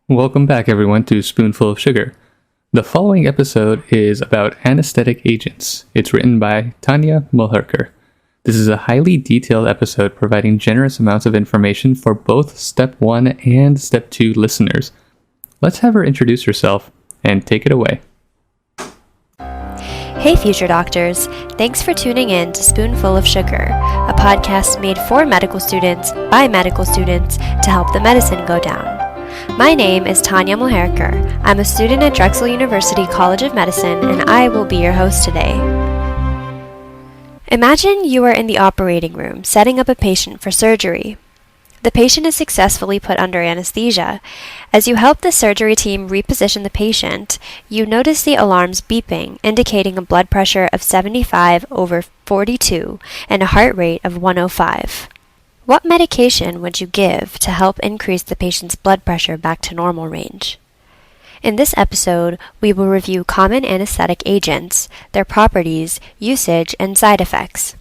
Welcome back, everyone, to Spoonful of Sugar. The following episode is about anesthetic agents. It's written by Tania Mulherkar. This is a highly detailed episode providing generous amounts of information for both Step 1 and Step 2 listeners. Let's have her introduce herself and take it away. Hey future doctors, thanks for tuning in to Spoonful of Sugar, a podcast made for medical students by medical students to help the medicine go down. My name is Tania Mulherkar. I'm a student at Drexel University College of Medicine, and I will be your host today. Imagine you are in the operating room setting up a patient for surgery. The patient is successfully put under anesthesia. As you help the surgery team reposition the patient, you notice the alarms beeping, indicating a blood pressure of 75/42 and a heart rate of 105. What medication would you give to help increase the patient's blood pressure back to normal range? In this episode, we will review common anesthetic agents, their properties, usage, and side effects.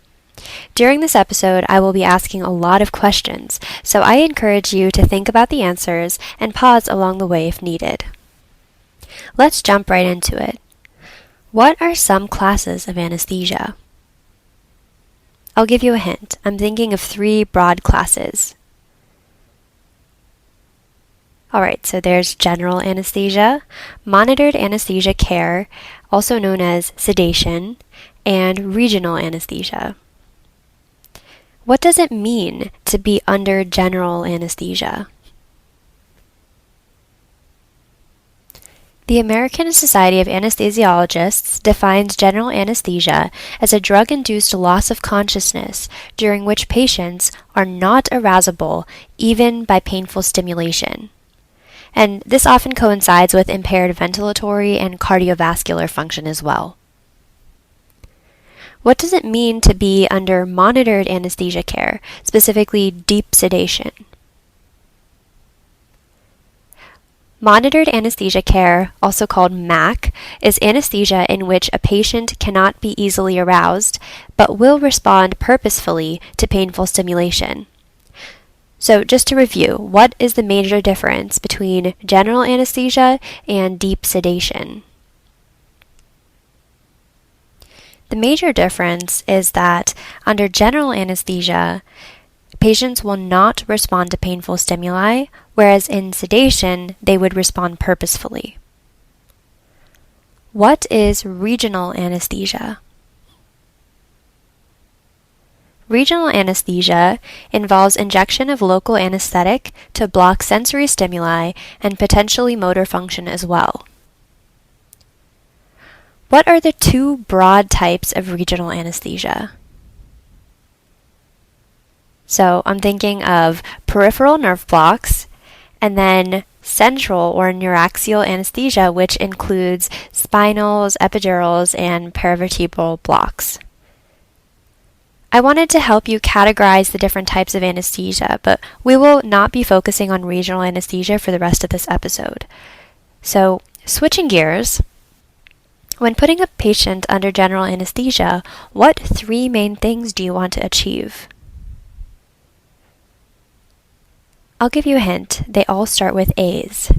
During this episode, I will be asking a lot of questions, so I encourage you to think about the answers and pause along the way if needed. Let's jump right into it. What are some classes of anesthesia? I'll give you a hint. I'm thinking of 3 broad classes. Alright, so there's general anesthesia, monitored anesthesia care, also known as sedation, and regional anesthesia. What does it mean to be under general anesthesia? The American Society of Anesthesiologists defines general anesthesia as a drug-induced loss of consciousness during which patients are not arousable even by painful stimulation. And this often coincides with impaired ventilatory and cardiovascular function as well. What does it mean to be under monitored anesthesia care, specifically deep sedation? Monitored anesthesia care, also called MAC, is anesthesia in which a patient cannot be easily aroused, but will respond purposefully to painful stimulation. So just to review, what is the major difference between general anesthesia and deep sedation? The major difference is that under general anesthesia, patients will not respond to painful stimuli, whereas in sedation, they would respond purposefully. What is regional anesthesia? Regional anesthesia involves injection of local anesthetic to block sensory stimuli and potentially motor function as well. What are the 2 broad types of regional anesthesia? So I'm thinking of peripheral nerve blocks, and then central or neuraxial anesthesia, which includes spinals, epidurals, and paravertebral blocks. I wanted to help you categorize the different types of anesthesia, but we will not be focusing on regional anesthesia for the rest of this episode. So, switching gears, when putting a patient under general anesthesia, what 3 main things do you want to achieve? I'll give you a hint. They all start with A's.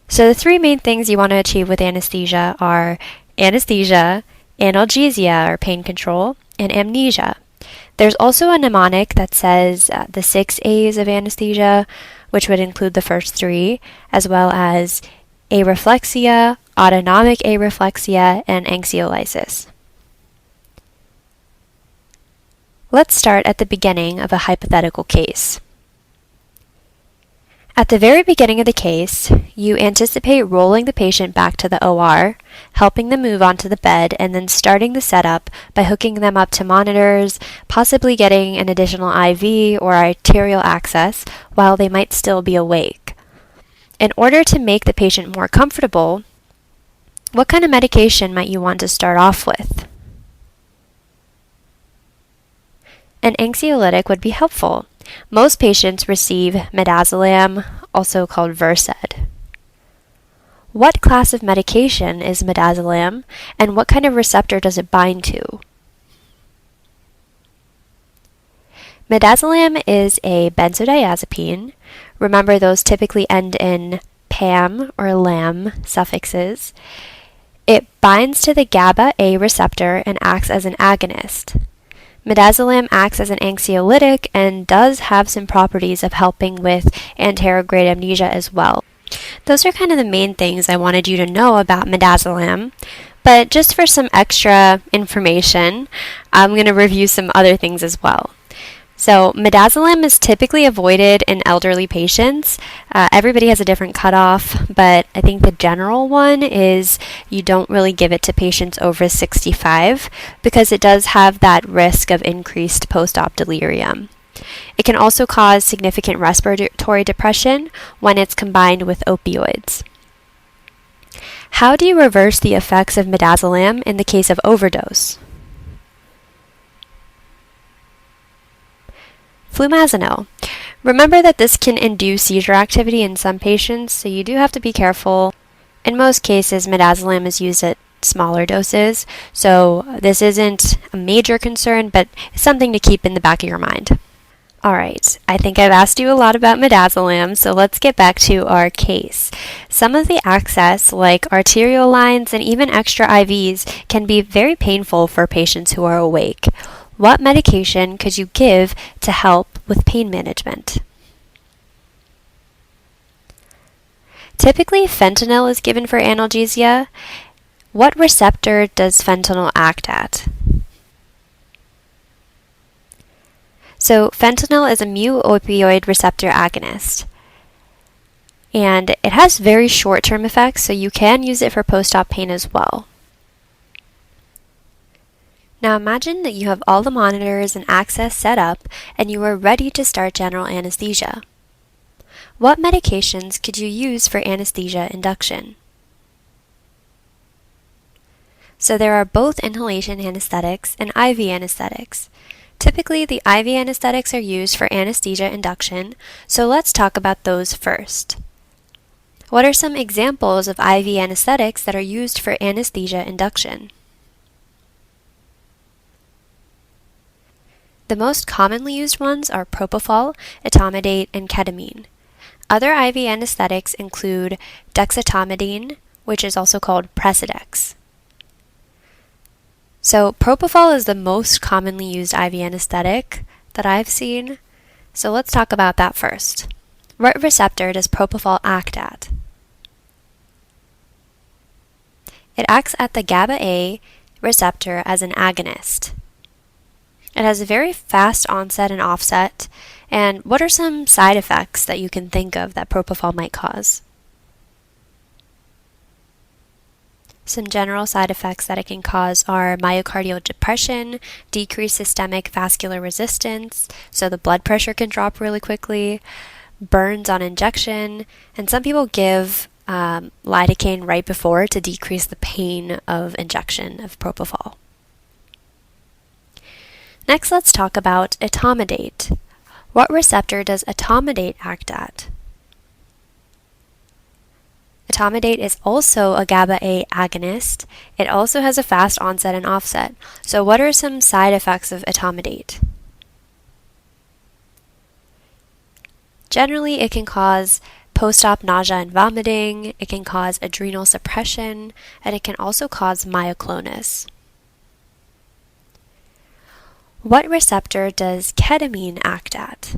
So the 3 main things you want to achieve with anesthesia are anesthesia, analgesia or pain control, and amnesia. There's also a mnemonic that says the 6 A's of anesthesia, which would include the first 3, as well as areflexia, autonomic areflexia, and anxiolysis. Let's start at the beginning of a hypothetical case. At the very beginning of the case, you anticipate rolling the patient back to the OR, helping them move onto the bed, and then starting the setup by hooking them up to monitors, possibly getting an additional IV or arterial access while they might still be awake. In order to make the patient more comfortable, what kind of medication might you want to start off with? An anxiolytic would be helpful. Most patients receive midazolam, also called Versed. What class of medication is midazolam, and what kind of receptor does it bind to? Midazolam is a benzodiazepine. Remember, those typically end in PAM or LAM suffixes. It binds to the GABA A receptor and acts as an agonist. Midazolam acts as an anxiolytic and does have some properties of helping with anterograde amnesia as well. Those are kind of the main things I wanted you to know about midazolam. But just for some extra information, I'm going to review some other things as well. So midazolam is typically avoided in elderly patients. Everybody has a different cutoff, but I think the general one is you don't really give it to patients over 65 because it does have that risk of increased post-op delirium. It can also cause significant respiratory depression when it's combined with opioids. How do you reverse the effects of midazolam in the case of overdose? Flumazenil. Remember that this can induce seizure activity in some patients, so you do have to be careful. In most cases, midazolam is used at smaller doses, so this isn't a major concern, but it's something to keep in the back of your mind. Alright, I think I've asked you a lot about midazolam, so let's get back to our case. Some of the access, like arterial lines and even extra IVs, can be very painful for patients who are awake. What medication could you give to help with pain management? Typically, fentanyl is given for analgesia. What receptor does fentanyl act at? So, fentanyl is a mu-opioid receptor agonist. And it has very short-term effects, so you can use it for post-op pain as well. Now imagine that you have all the monitors and access set up and you are ready to start general anesthesia. What medications could you use for anesthesia induction? So there are both inhalation anesthetics and IV anesthetics. Typically, the IV anesthetics are used for anesthesia induction, so let's talk about those first. What are some examples of IV anesthetics that are used for anesthesia induction? The most commonly used ones are propofol, etomidate, and ketamine. Other IV anesthetics include dexetomidine, which is also called Precedex. So propofol is the most commonly used IV anesthetic that I've seen. So let's talk about that first. What receptor does propofol act at? It acts at the GABA A receptor as an agonist. It has a very fast onset and offset. And what are some side effects that you can think of that propofol might cause? Some general side effects that it can cause are myocardial depression, decreased systemic vascular resistance, so the blood pressure can drop really quickly, burns on injection, and some people give lidocaine right before to decrease the pain of injection of propofol. Next, let's talk about etomidate. What receptor does etomidate act at? Etomidate is also a GABA A agonist. It also has a fast onset and offset. So what are some side effects of etomidate? Generally, it can cause post-op nausea and vomiting, it can cause adrenal suppression, and it can also cause myoclonus. What receptor does ketamine act at?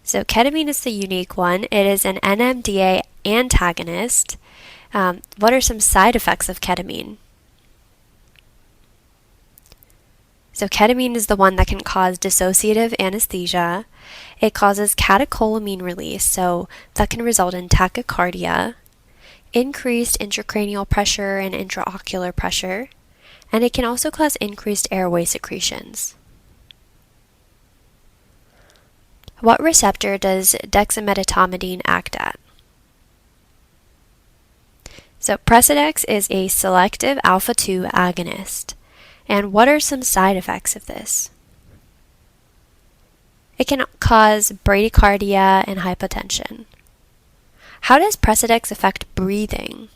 So ketamine is the unique one. It is an NMDA antagonist. What are some side effects of ketamine? So ketamine is the one that can cause dissociative anesthesia. It causes catecholamine release, so that can result in tachycardia, increased intracranial pressure and intraocular pressure, and it can also cause increased airway secretions. What receptor does dexmedetomidine act at? So Precedex is a selective alpha-2 agonist. And what are some side effects of this? It can cause bradycardia and hypotension. How does Precedex affect breathing?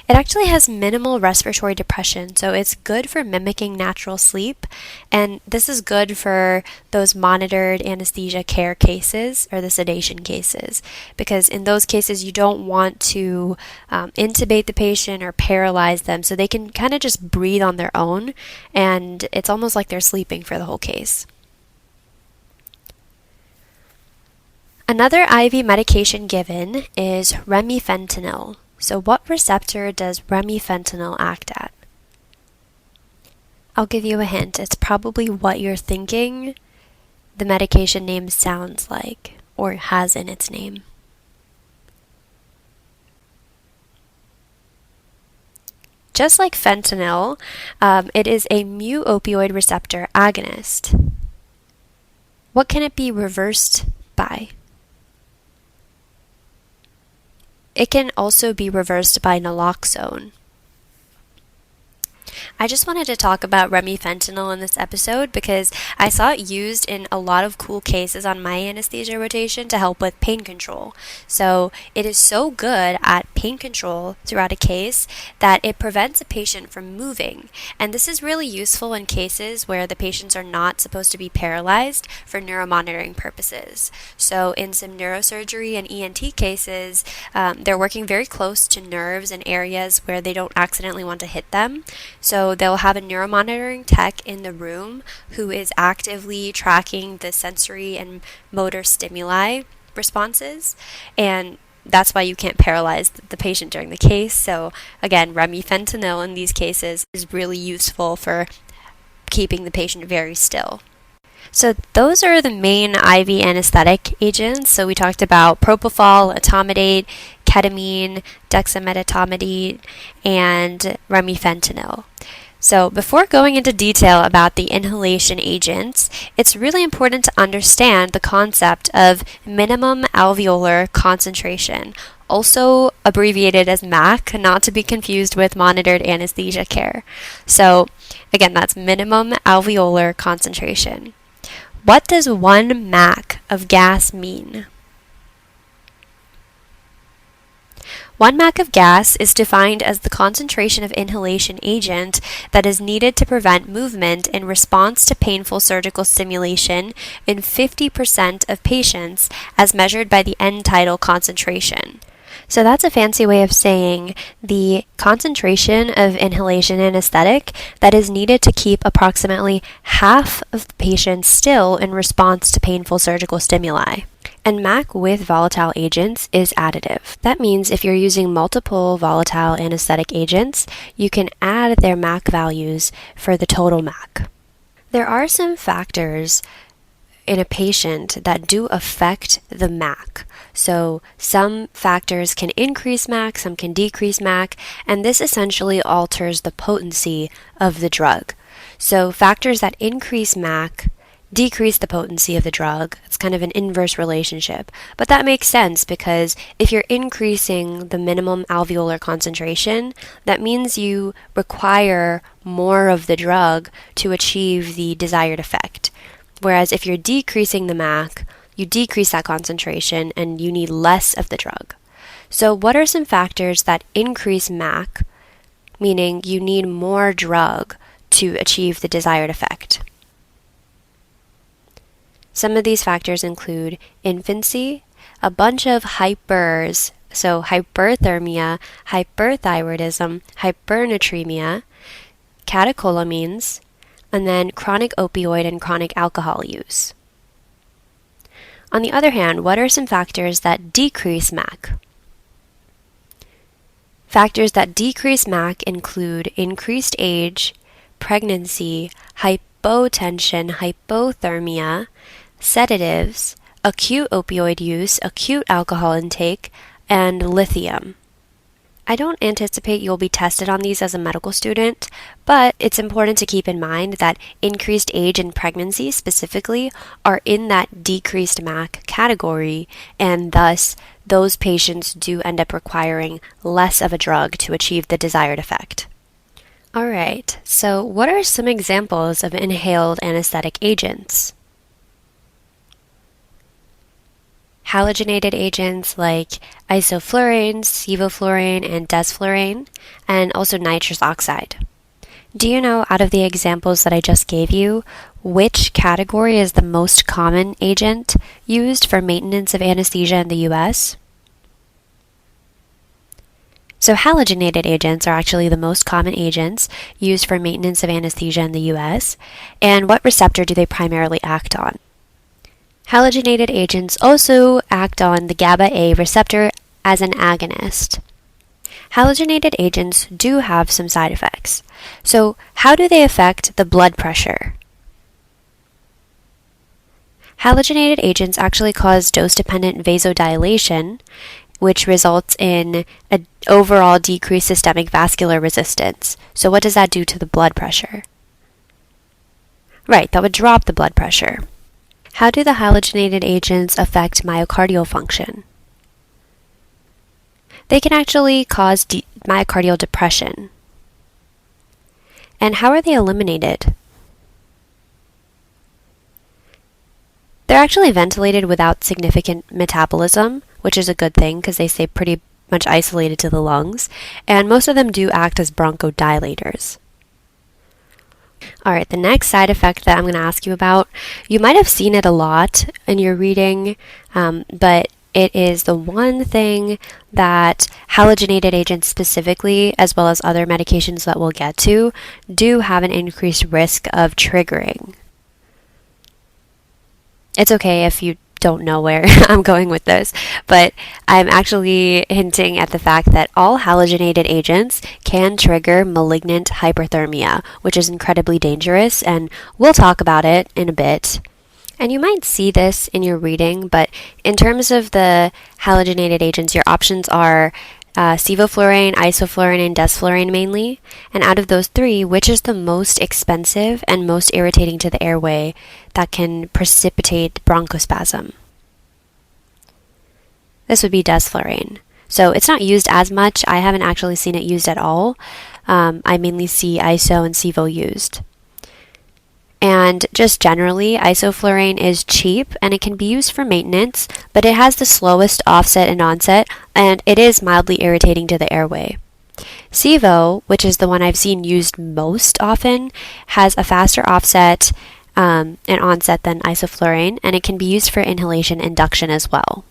It actually has minimal respiratory depression, so it's good for mimicking natural sleep, and this is good for those monitored anesthesia care cases or the sedation cases, because in those cases you don't want to intubate the patient or paralyze them, so they can kind of just breathe on their own, and it's almost like they're sleeping for the whole case. Another IV medication given is remifentanil. So what receptor does remifentanil act at? I'll give you a hint. It's probably what you're thinking the medication name sounds like or has in its name. Just like fentanyl, it is a mu-opioid receptor agonist. What can it be reversed by? It can also be reversed by naloxone. I just wanted to talk about remifentanil in this episode because I saw it used in a lot of cool cases on my anesthesia rotation to help with pain control. So it is so good at pain control throughout a case that it prevents a patient from moving. And this is really useful in cases where the patients are not supposed to be paralyzed for neuromonitoring purposes. So in some neurosurgery and ENT cases, they're working very close to nerves and areas where they don't accidentally want to hit them. So they'll have a neuromonitoring tech in the room who is actively tracking the sensory and motor stimuli responses, and that's why you can't paralyze the patient during the case. So again, remifentanil in these cases is really useful for keeping the patient very still. So those are the main IV anesthetic agents. So we talked about propofol, etomidate, ketamine, dexametastomate, and remifentanil. So before going into detail about the inhalation agents, it's really important to understand the concept of minimum alveolar concentration, also abbreviated as MAC, not to be confused with monitored anesthesia care. So again, that's minimum alveolar concentration. What does 1 MAC of gas mean? 1 MAC of gas is defined as the concentration of inhalation agent that is needed to prevent movement in response to painful surgical stimulation in 50% of patients as measured by the end tidal concentration. So that's a fancy way of saying the concentration of inhalation anesthetic that is needed to keep approximately half of the patients still in response to painful surgical stimuli. And MAC with volatile agents is additive. That means if you're using multiple volatile anesthetic agents, you can add their MAC values for the total MAC. There are some factors in a patient that do affect the MAC. So some factors can increase MAC, some can decrease MAC, and this essentially alters the potency of the drug. So factors that increase MAC decrease the potency of the drug. It's kind of an inverse relationship. But that makes sense because if you're increasing the minimum alveolar concentration, that means you require more of the drug to achieve the desired effect. Whereas if you're decreasing the MAC, you decrease that concentration and you need less of the drug. So what are some factors that increase MAC, meaning you need more drug to achieve the desired effect? Some of these factors include infancy, a bunch of hypers, so hyperthermia, hyperthyroidism, hypernatremia, catecholamines, and then chronic opioid and chronic alcohol use. On the other hand, what are some factors that decrease MAC? Factors that decrease MAC include increased age, pregnancy, hypotension, hypothermia, sedatives, acute opioid use, acute alcohol intake, and lithium. I don't anticipate you'll be tested on these as a medical student, but it's important to keep in mind that increased age and pregnancy specifically are in that decreased MAC category, and thus those patients do end up requiring less of a drug to achieve the desired effect. Alright, so what are some examples of inhaled anesthetic agents? halogenated agents like isoflurane, sevoflurane, and desflurane, and also nitrous oxide. Do you know, out of the examples that I just gave you, which category is the most common agent used for maintenance of anesthesia in the US? So halogenated agents are actually the most common agents used for maintenance of anesthesia in the US, and what receptor do they primarily act on? Halogenated agents also act on the GABA A receptor as an agonist. Halogenated agents do have some side effects. So how do they affect the blood pressure? Halogenated agents actually cause dose-dependent vasodilation, which results in an overall decreased systemic vascular resistance. So what does that do to the blood pressure? Right, that would drop the blood pressure. How do the halogenated agents affect myocardial function? They can actually cause myocardial depression. And how are they eliminated? They're actually ventilated without significant metabolism, which is a good thing because they stay pretty much isolated to the lungs, and most of them do act as bronchodilators. Alright, the next side effect that I'm going to ask you about, you might have seen it a lot in your reading, but it is the one thing that halogenated agents specifically, as well as other medications that we'll get to, do have an increased risk of triggering. It's okay if you don't know where I'm going with this, but I'm actually hinting at the fact that all halogenated agents can trigger malignant hyperthermia, which is incredibly dangerous, and we'll talk about it in a bit. And you might see this in your reading, but in terms of the halogenated agents, your options are sevoflurane, isoflurane, and desflurane mainly. And out of those three, which is the most expensive and most irritating to the airway that can precipitate bronchospasm? This would be desflurane. So it's not used as much. I haven't actually seen it used at all. I mainly see iso and sevo used. And just generally, isoflurane is cheap and it can be used for maintenance, but it has the slowest offset and onset, and it is mildly irritating to the airway. Sevo, which is the one I've seen used most often, has a faster offset and onset than isoflurane, and it can be used for inhalation induction as well.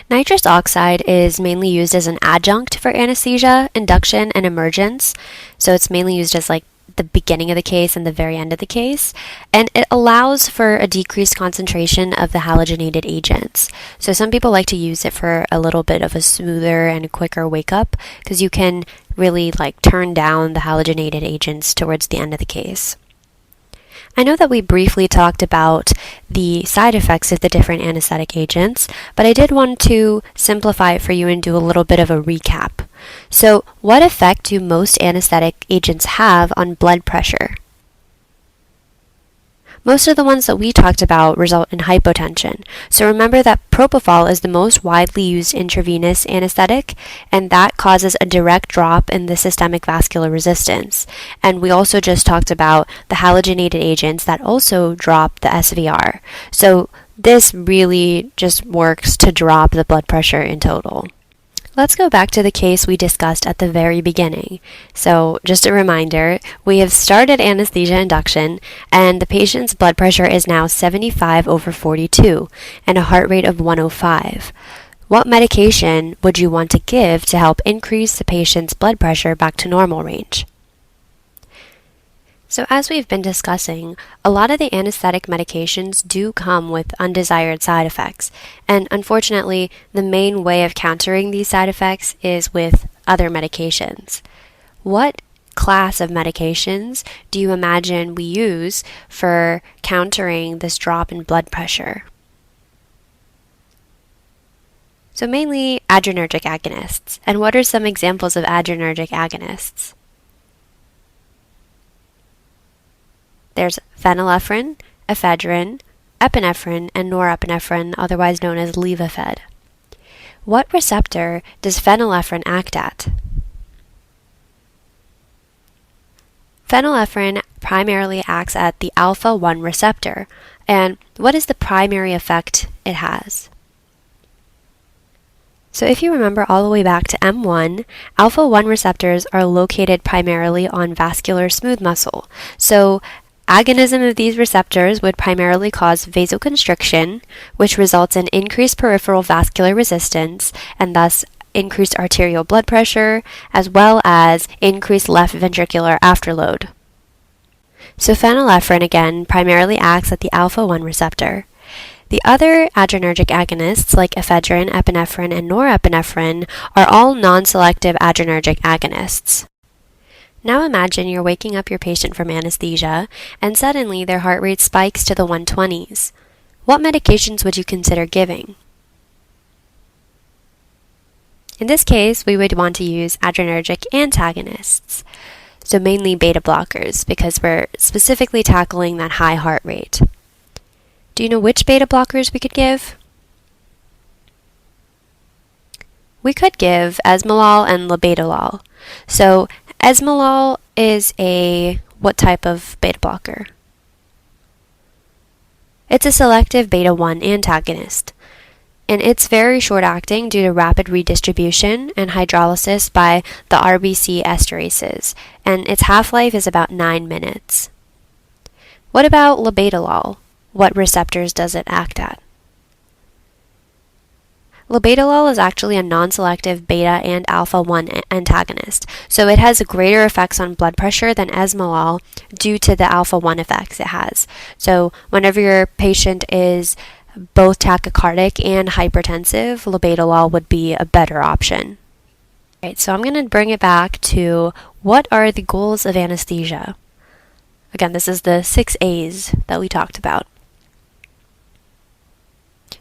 Nitrous oxide is mainly used as an adjunct for anesthesia, induction, and emergence, so it's mainly used as like the beginning of the case and the very end of the case, and it allows for a decreased concentration of the halogenated agents. So some people like to use it for a little bit of a smoother and quicker wake up because you can really like turn down the halogenated agents towards the end of the case. I know that we briefly talked about the side effects of the different anesthetic agents, but I did want to simplify it for you and do a little bit of a recap. So, what effect do most anesthetic agents have on blood pressure? Most of the ones that we talked about result in hypotension. So remember that propofol is the most widely used intravenous anesthetic, and that causes a direct drop in the systemic vascular resistance. And we also just talked about the halogenated agents that also drop the SVR. So this really just works to drop the blood pressure in total. Let's go back to the case we discussed at the very beginning. So, just a reminder, we have started anesthesia induction, and the patient's blood pressure is now 75/42 and a heart rate of 105. What medication would you want to give to help increase the patient's blood pressure back to normal range? So as we've been discussing, a lot of the anesthetic medications do come with undesired side effects, and unfortunately, the main way of countering these side effects is with other medications. What class of medications do you imagine we use for countering this drop in blood pressure? So mainly adrenergic agonists. And what are some examples of adrenergic agonists? There's phenylephrine, ephedrine, epinephrine, and norepinephrine, otherwise known as Levophed. What receptor does phenylephrine act at? Phenylephrine primarily acts at the alpha-1 receptor, and what is the primary effect it has? So if you remember all the way back to M1, alpha-1 receptors are located primarily on vascular smooth muscle. So agonism of these receptors would primarily cause vasoconstriction, which results in increased peripheral vascular resistance and thus increased arterial blood pressure, as well as increased left ventricular afterload. So phenylephrine, again, primarily acts at the alpha-1 receptor. The other adrenergic agonists, like ephedrine, epinephrine, and norepinephrine, are all non-selective adrenergic agonists. Now imagine you're waking up your patient from anesthesia, and suddenly their heart rate spikes to the 120s. What medications would you consider giving? In this case, we would want to use adrenergic antagonists, so mainly beta blockers, because we're specifically tackling that high heart rate. Do you know which beta blockers we could give? We could give esmolol and labetalol. So esmolol is what type of beta blocker? It's a selective beta-1 antagonist, and it's very short-acting due to rapid redistribution and hydrolysis by the RBC esterases, and its half-life is about 9 minutes. What about labetalol? What receptors does it act at? Labetalol is actually a non-selective beta and alpha-1 antagonist, so it has greater effects on blood pressure than esmolol due to the alpha-1 effects it has. So whenever your patient is both tachycardic and hypertensive, labetalol would be a better option. All right, so I'm going to bring it back to what are the goals of anesthesia? Again, this is the 6 A's that we talked about.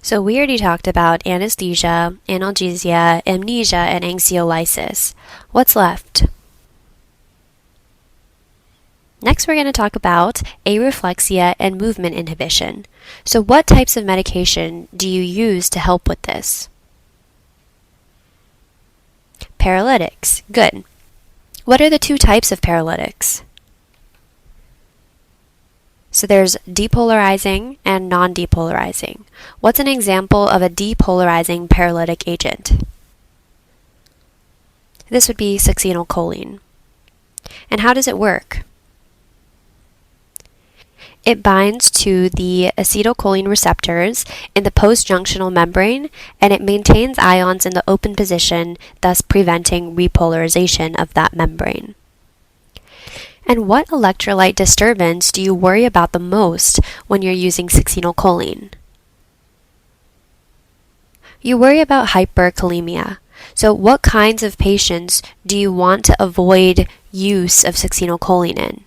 So we already talked about anesthesia, analgesia, amnesia, and anxiolysis. What's left? Next, we're going to talk about areflexia and movement inhibition. So what types of medication do you use to help with this? Paralytics. Good. What are the 2 types of paralytics? So there's depolarizing and non-depolarizing. What's an example of a depolarizing paralytic agent? This would be succinylcholine. And how does it work? It binds to the acetylcholine receptors in the postjunctional membrane, and it maintains ions in the open position, thus preventing repolarization of that membrane. And what electrolyte disturbance do you worry about the most when you're using succinylcholine? You worry about hyperkalemia. So what kinds of patients do you want to avoid use of succinylcholine in?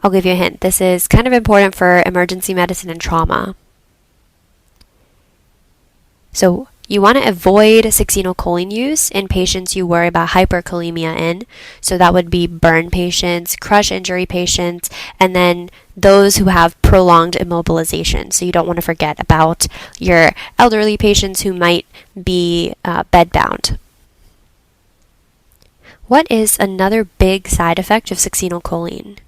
I'll give you a hint. This is kind of important for emergency medicine and trauma. So you want to avoid succinylcholine use in patients you worry about hyperkalemia in. So that would be burn patients, crush injury patients, and then those who have prolonged immobilization. So you don't want to forget about your elderly patients who might be bedbound. What is another big side effect of succinylcholine?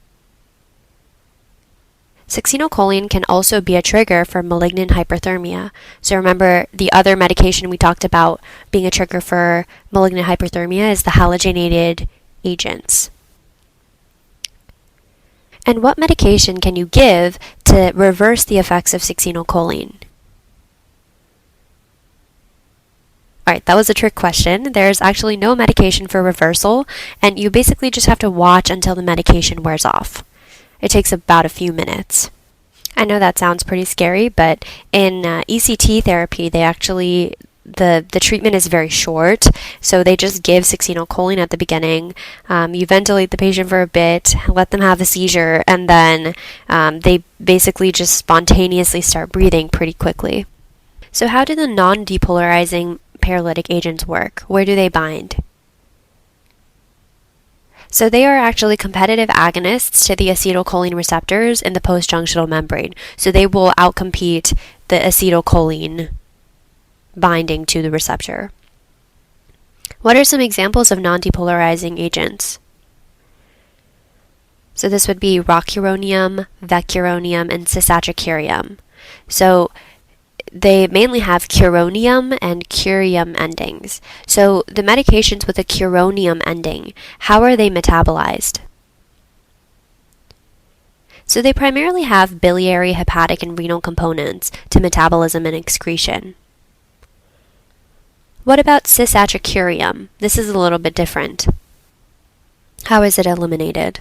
Succinylcholine can also be a trigger for malignant hyperthermia. So remember, the other medication we talked about being a trigger for malignant hyperthermia is the halogenated agents. And what medication can you give to reverse the effects of succinylcholine? All right, that was a trick question. There's actually no medication for reversal, and you basically just have to watch until the medication wears off. It takes about a few minutes. I know that sounds pretty scary, but in ECT therapy, they actually, the treatment is very short, so they just give succinylcholine at the beginning. You ventilate the patient for a bit, let them have a seizure, and then they basically just spontaneously start breathing pretty quickly. So how do the non-depolarizing paralytic agents work? Where do they bind? So they are actually competitive agonists to the acetylcholine receptors in the postjunctional membrane. So they will outcompete the acetylcholine binding to the receptor. What are some examples of non-depolarizing agents? So this would be rocuronium, vecuronium, and cisatracurium. So they mainly have curonium and curium endings. So the medications with a curonium ending, how are they metabolized? So they primarily have biliary, hepatic, and renal components to metabolism and excretion. What about cis-atracurium? This is a little bit different. How is it eliminated?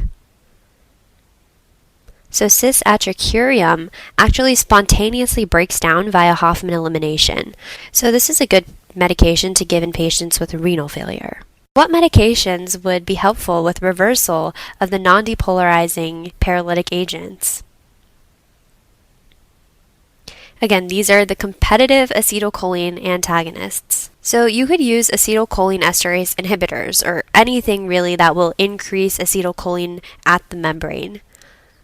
So cis-atracurium actually spontaneously breaks down via Hoffman elimination. So this is a good medication to give in patients with renal failure. What medications would be helpful with reversal of the non-depolarizing paralytic agents? Again, these are the competitive acetylcholine antagonists. So you could use acetylcholine esterase inhibitors, or anything really that will increase acetylcholine at the membrane.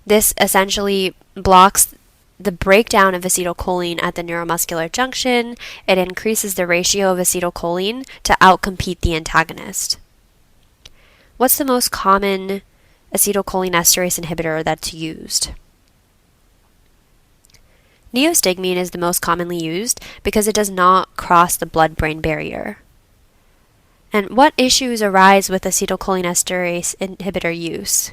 This essentially blocks the breakdown of acetylcholine at the neuromuscular junction. It increases the ratio of acetylcholine to outcompete the antagonist. What's the most common acetylcholine esterase inhibitor that's used? Neostigmine is the most commonly used because it does not cross the blood-brain barrier. And what issues arise with acetylcholine esterase inhibitor use?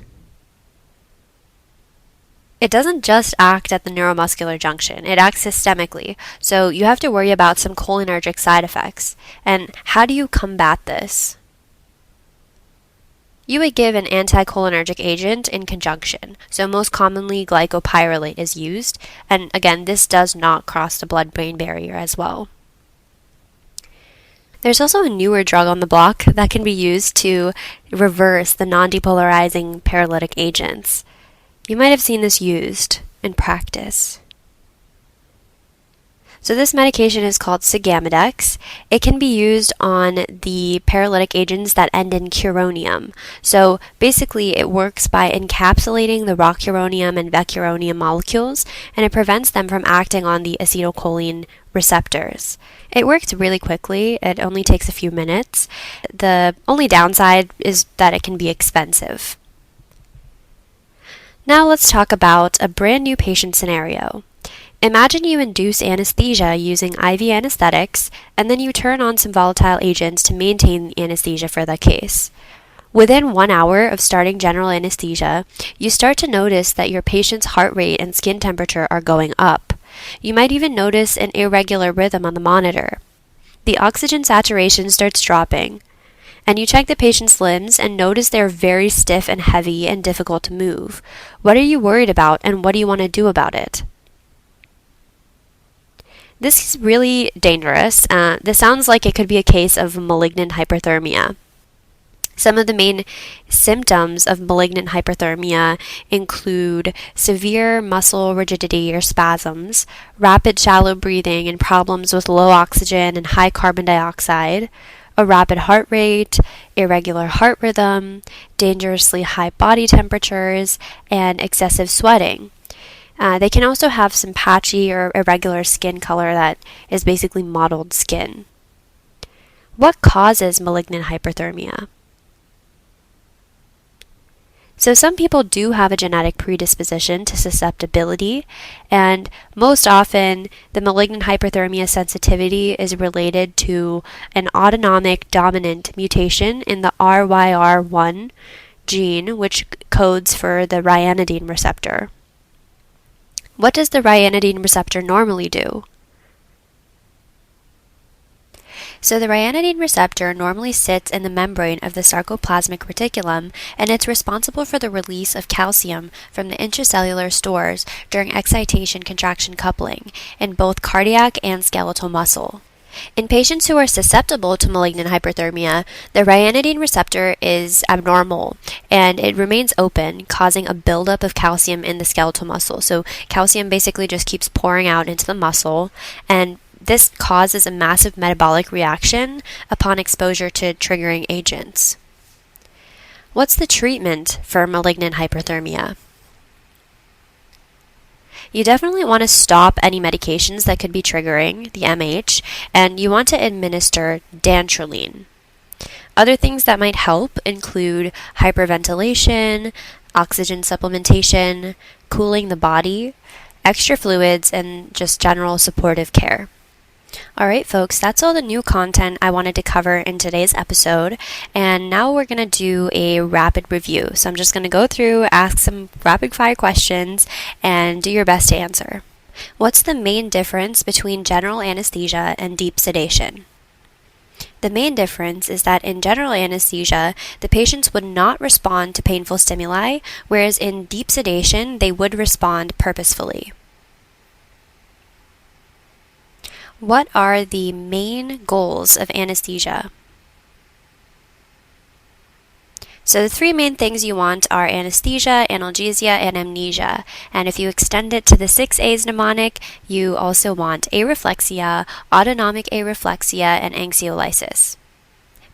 It doesn't just act at the neuromuscular junction, it acts systemically, so you have to worry about some cholinergic side effects. And how do you combat this? You would give an anticholinergic agent in conjunction, so most commonly glycopyrrolate is used, and again, this does not cross the blood-brain barrier as well. There's also a newer drug on the block that can be used to reverse the non-depolarizing paralytic agents. You might have seen this used in practice. So this medication is called Sigamidex. It can be used on the paralytic agents that end in curonium. So basically it works by encapsulating the rocuronium and vecuronium molecules, and it prevents them from acting on the acetylcholine receptors. It works really quickly. It only takes a few minutes. The only downside is that it can be expensive. Now let's talk about a brand new patient scenario. Imagine you induce anesthesia using IV anesthetics, and then you turn on some volatile agents to maintain anesthesia for the case. Within 1 hour of starting general anesthesia, you start to notice that your patient's heart rate and skin temperature are going up. You might even notice an irregular rhythm on the monitor. The oxygen saturation starts dropping, and you check the patient's limbs and notice they're very stiff and heavy and difficult to move. What are you worried about, and what do you want to do about it? This is really dangerous. This sounds like it could be a case of malignant hyperthermia. Some of the main symptoms of malignant hyperthermia include severe muscle rigidity or spasms, rapid shallow breathing and problems with low oxygen and high carbon dioxide, a rapid heart rate, irregular heart rhythm, dangerously high body temperatures, and excessive sweating. They can also have some patchy or irregular skin color that is basically mottled skin. What causes malignant hyperthermia? So some people do have a genetic predisposition to susceptibility, and most often the malignant hyperthermia sensitivity is related to an autonomic dominant mutation in the RYR1 gene, which codes for the ryanodine receptor. What does the ryanodine receptor normally do? So the ryanodine receptor normally sits in the membrane of the sarcoplasmic reticulum, and it's responsible for the release of calcium from the intracellular stores during excitation-contraction coupling in both cardiac and skeletal muscle. In patients who are susceptible to malignant hyperthermia, the ryanodine receptor is abnormal and it remains open, causing a buildup of calcium in the skeletal muscle. So calcium basically just keeps pouring out into the muscle, and this causes a massive metabolic reaction upon exposure to triggering agents. What's the treatment for malignant hyperthermia? You definitely want to stop any medications that could be triggering the MH, and you want to administer dantrolene. Other things that might help include hyperventilation, oxygen supplementation, cooling the body, extra fluids, and just general supportive care. Alright folks, that's all the new content I wanted to cover in today's episode, and now we're going to do a rapid review. So I'm just going to go through, ask some rapid fire questions, and do your best to answer. What's the main difference between general anesthesia and deep sedation? The main difference is that in general anesthesia, the patients would not respond to painful stimuli, whereas in deep sedation, they would respond purposefully. What are the main goals of anesthesia? So the three main things you want are anesthesia, analgesia, and amnesia. And if you extend it to the 6 A's mnemonic, you also want areflexia, autonomic areflexia, and anxiolysis.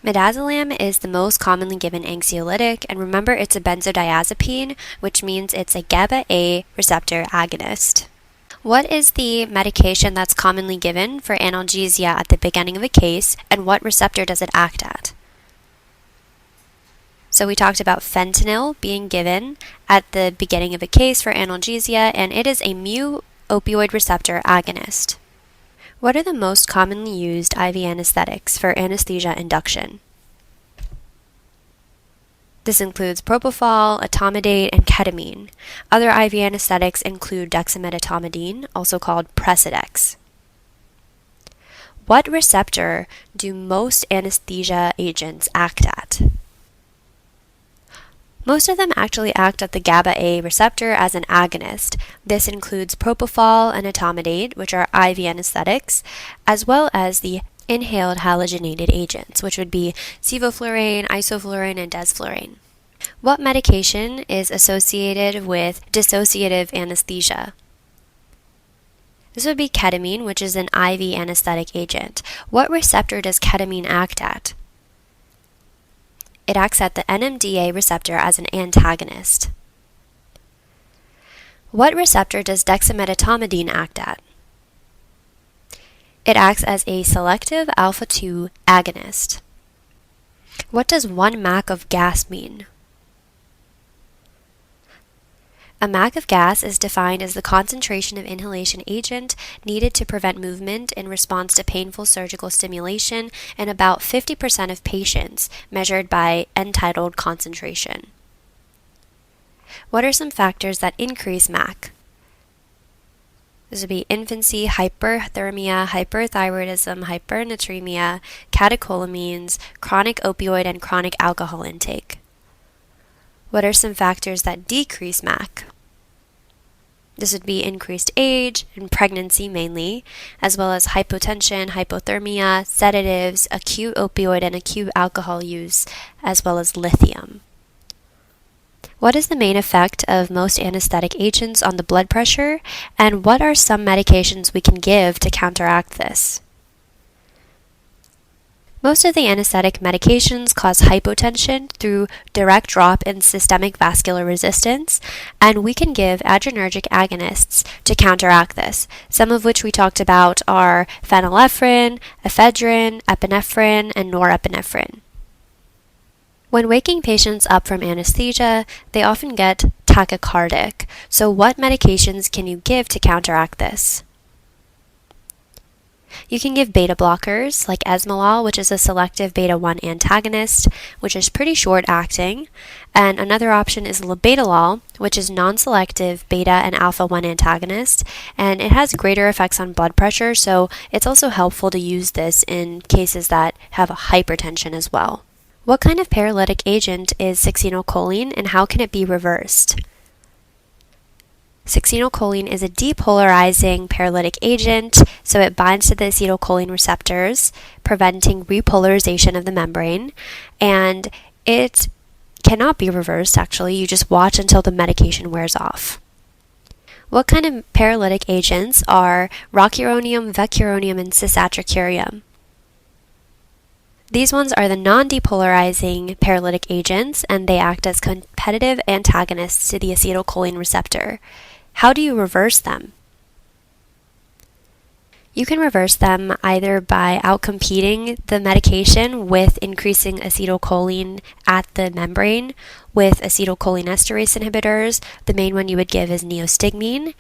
Midazolam is the most commonly given anxiolytic, and remember it's a benzodiazepine, which means it's a GABA A receptor agonist. What is the medication that's commonly given for analgesia at the beginning of a case, and what receptor does it act at? So we talked about fentanyl being given at the beginning of a case for analgesia, and it is a mu opioid receptor agonist. What are the most commonly used IV anesthetics for anesthesia induction? This includes propofol, etomidate, and ketamine. Other IV anesthetics include dexamedetomidine, also called Precedex. What receptor do most anesthesia agents act at? Most of them actually act at the GABA A receptor as an agonist. This includes propofol and etomidate, which are IV anesthetics, as well as the inhaled halogenated agents, which would be sevoflurane, isoflurane, and desflurane. What medication is associated with dissociative anesthesia? This would be ketamine, which is an IV anesthetic agent. What receptor does ketamine act at? It acts at the NMDA receptor as an antagonist. What receptor does dexamedetomidine act at? It acts as a selective alpha-2 agonist. What does 1 Mach of gas mean? A Mach of gas is defined as the concentration of inhalation agent needed to prevent movement in response to painful surgical stimulation in about 50% of patients, measured by end-tidal concentration. What are some factors that increase Mach? This would be infancy, hyperthermia, hyperthyroidism, hypernatremia, catecholamines, chronic opioid, and chronic alcohol intake. What are some factors that decrease Mach? This would be increased age and pregnancy mainly, as well as hypotension, hypothermia, sedatives, acute opioid and acute alcohol use, as well as lithium. What is the main effect of most anesthetic agents on the blood pressure, and what are some medications we can give to counteract this? Most of the anesthetic medications cause hypotension through direct drop in systemic vascular resistance, and we can give adrenergic agonists to counteract this, some of which we talked about are phenylephrine, ephedrine, epinephrine, and norepinephrine. When waking patients up from anesthesia, they often get tachycardic, so what medications can you give to counteract this? You can give beta blockers like esmolol, which is a selective beta-1 antagonist, which is pretty short-acting, and another option is labetalol, which is non-selective beta and alpha-1 antagonist, and it has greater effects on blood pressure, so it's also helpful to use this in cases that have hypertension as well. What kind of paralytic agent is succinylcholine, and how can it be reversed? Succinylcholine is a depolarizing paralytic agent, so it binds to the acetylcholine receptors, preventing repolarization of the membrane, and it cannot be reversed actually, you just watch until the medication wears off. What kind of paralytic agents are rocuronium, vecuronium, and cisatracurium? These ones are the non-depolarizing paralytic agents, and they act as competitive antagonists to the acetylcholine receptor. How do you reverse them? You can reverse them either by outcompeting the medication with increasing acetylcholine at the membrane with acetylcholinesterase inhibitors. The main one you would give is neostigmine.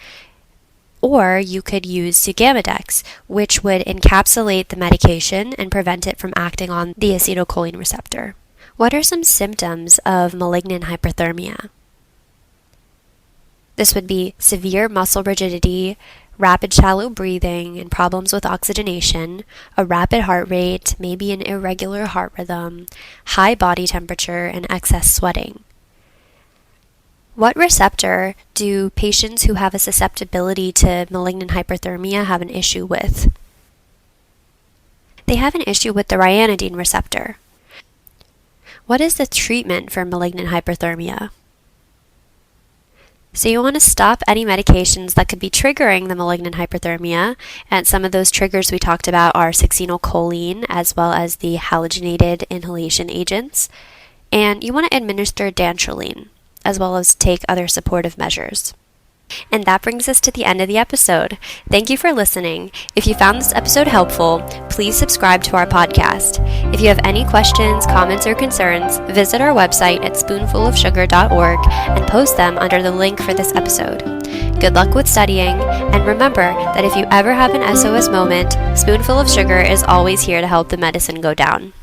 Or you could use sugammadex, which would encapsulate the medication and prevent it from acting on the acetylcholine receptor. What are some symptoms of malignant hyperthermia? This would be severe muscle rigidity, rapid shallow breathing and problems with oxygenation, a rapid heart rate, maybe an irregular heart rhythm, high body temperature, and excess sweating. What receptor do patients who have a susceptibility to malignant hyperthermia have an issue with? They have an issue with the ryanodine receptor. What is the treatment for malignant hyperthermia? So you want to stop any medications that could be triggering the malignant hyperthermia, and some of those triggers we talked about are succinylcholine as well as the halogenated inhalation agents, and you want to administer dantrolene as well as take other supportive measures. And that brings us to the end of the episode. Thank you for listening. If you found this episode helpful, please subscribe to our podcast. If you have any questions, comments, or concerns, visit our website at spoonfulofsugar.org and post them under the link for this episode. Good luck with studying, and remember that if you ever have an SOS moment, Spoonful of Sugar is always here to help the medicine go down.